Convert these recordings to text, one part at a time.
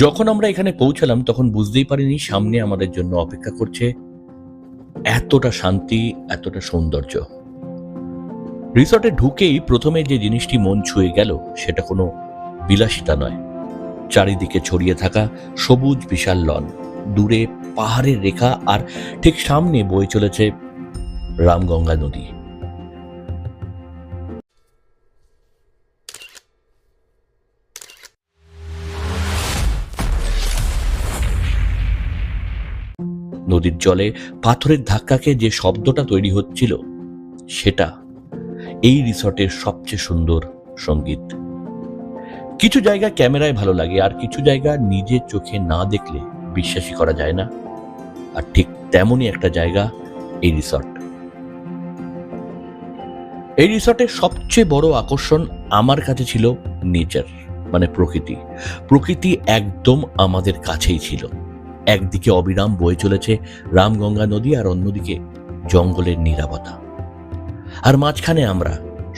যখন আমরা এখানে পৌঁছালাম তখন বুঝতেই পারিনি সামনে আমাদের জন্য অপেক্ষা করছে এতটা শান্তি, এতটা সৌন্দর্য। রিসর্টে ঢুকেই প্রথমে যে জিনিসটি মন ছুঁয়ে গেল সেটা কোনো বিলাসিতা নয়। চারিদিকে ছড়িয়ে থাকা সবুজ বিশাল লন, দূরে পাহাড়ের রেখা, আর ঠিক সামনে বয়ে চলেছে রামগঙ্গা নদী। নদীর জলে পাথরের ধাক্কাকে যে শব্দটা তৈরি হচ্ছিল সেটা এই রিসর্টের সবচেয়ে সুন্দর সঙ্গীত। কিছু জায়গা ক্যামেরায় ভালো লাগে, আর কিছু জায়গা নিজের চোখে না দেখলে বিশ্বাসই করা যায় না। আর ঠিক তেমনই একটা জায়গা এই রিসর্ট। এই রিসর্টের সবচেয়ে বড় আকর্ষণ আমার কাছে ছিল নেচার, মানে প্রকৃতি। প্রকৃতি একদম আমাদের কাছেই ছিল। একদিকে অবিরাম বয়ে চলেছে রামগঙ্গা নদী, আর অন্যদিকে জঙ্গলের নীরবতা। আর মাঝখানে আমরা।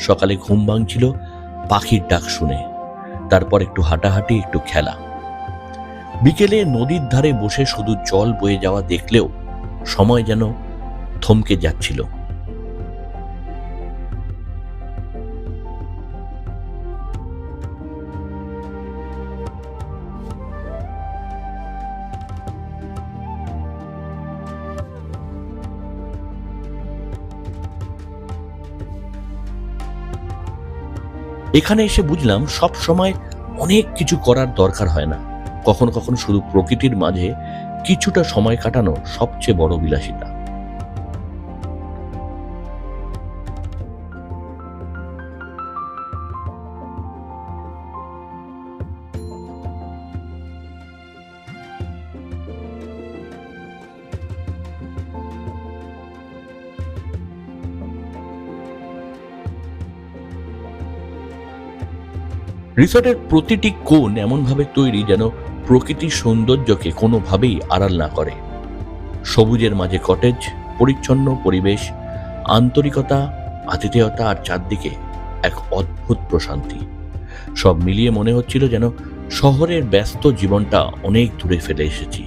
সকালে ঘুম ভাঙছিল পাখির ডাক শুনে, তারপর একটু হাঁটাহাঁটি, একটু খেলা। বিকেলে নদীর ধারে বসে শুধু জল বয়ে যাওয়া দেখলেও সময় যেন থমকে যাচ্ছিল। এখানে এসে বুঝলাম সব সময় অনেক কিছু করার দরকার হয় না। কখনো কখনো শুধু প্রকৃতির মাঝে কিছুটা সময় কাটানো সবচেয়ে বড় বিলাসিতা। রিসর্টের প্রতিটি কোণ এমনভাবে তৈরি যেন প্রকৃতির সৌন্দর্যকে কোনোভাবেই আড়াল না করে। সবুজের মাঝে কটেজ, পরিচ্ছন্ন পরিবেশ, আন্তরিকতা, আতিথেয়তা, আর চারদিকে এক অদ্ভুত প্রশান্তি। সব মিলিয়ে মনে হচ্ছিল যেন শহরের ব্যস্ত জীবনটা অনেক দূরে ফেলে এসেছি।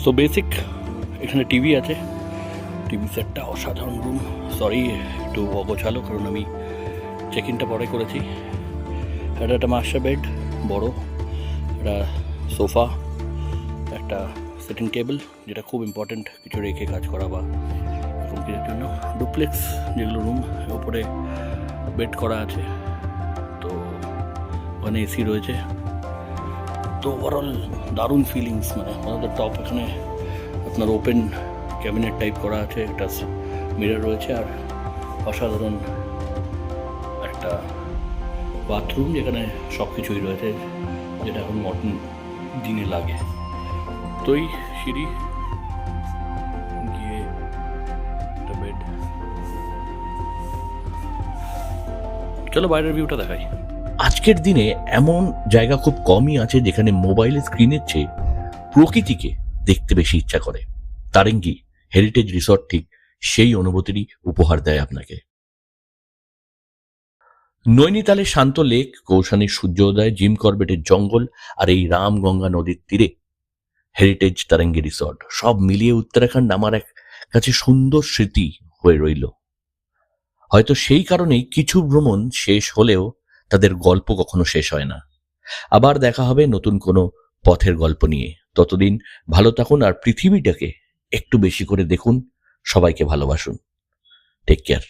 তো বেসিক এখানে টিভি আছে, টিভি সেটটা অসাধারণ। রুম, সরি একটু অগোছালো, কারণ আমি চেক ইনটা পরে করেছি। এটা একটা মাস্টার বেড, বড় একটা সোফা, একটা সিটিং টেবিল, যেটা খুব ইম্পর্টেন্ট কিছু রেখে কাজ করা বা এরকম কিছুর জন্য। ডুপ্লেক্স যেগুলো রুম, ওপরে বেড করা আছে, তো ওখানে এসি রয়েছে। তো ওভারঅল দারুণ ফিলিংস, মানে আমাদের টপ। এখানে আপনার ওপেন ক্যাবিনেট টাইপ করা আছে, একটা মিরর রয়েছে, আর অসাধারণ একটা বাথরুম যেখানে সব কিছুই রয়েছে, যেটা এখন মডার্ন দিনে লাগে। তো এই সিঁড়ি গিয়ে একটা বেড। চলো বাইরের ভিউটা দেখাই। আজকের দিনে এমন জায়গা খুব কমই আছে যেখানে মোবাইলের স্ক্রিনের চেয়ে প্রকৃতিকে দেখতে বেশি ইচ্ছা করে। তারেঙ্গি হেরিটেজ রিসর্ট ঠিক সেই অনুভূতিরই উপহার দেয় আপনাকে। নৈনিতালের শান্ত লেক, কৌশানীর সূর্যোদয়, জিম করবেটের জঙ্গল, আর এই রামগঙ্গা নদীর তীরে হেরিটেজ তারেঙ্গি রিসর্ট, সব মিলিয়ে উত্তরাখণ্ড আমার এক কাছে সুন্দর স্মৃতি হয়ে রইল। হয়তো সেই কারণেই কিছু ভ্রমণ শেষ হলেও তাদের গল্প কখনো শেষ হয় না। আবার দেখা হবে নতুন কোনো পথের গল্প নিয়ে। ততদিন ভালো থাকুন, আর পৃথিবীটাকে একটু বেশি করে দেখুন। সবাইকে ভালোবাসুন। Take care.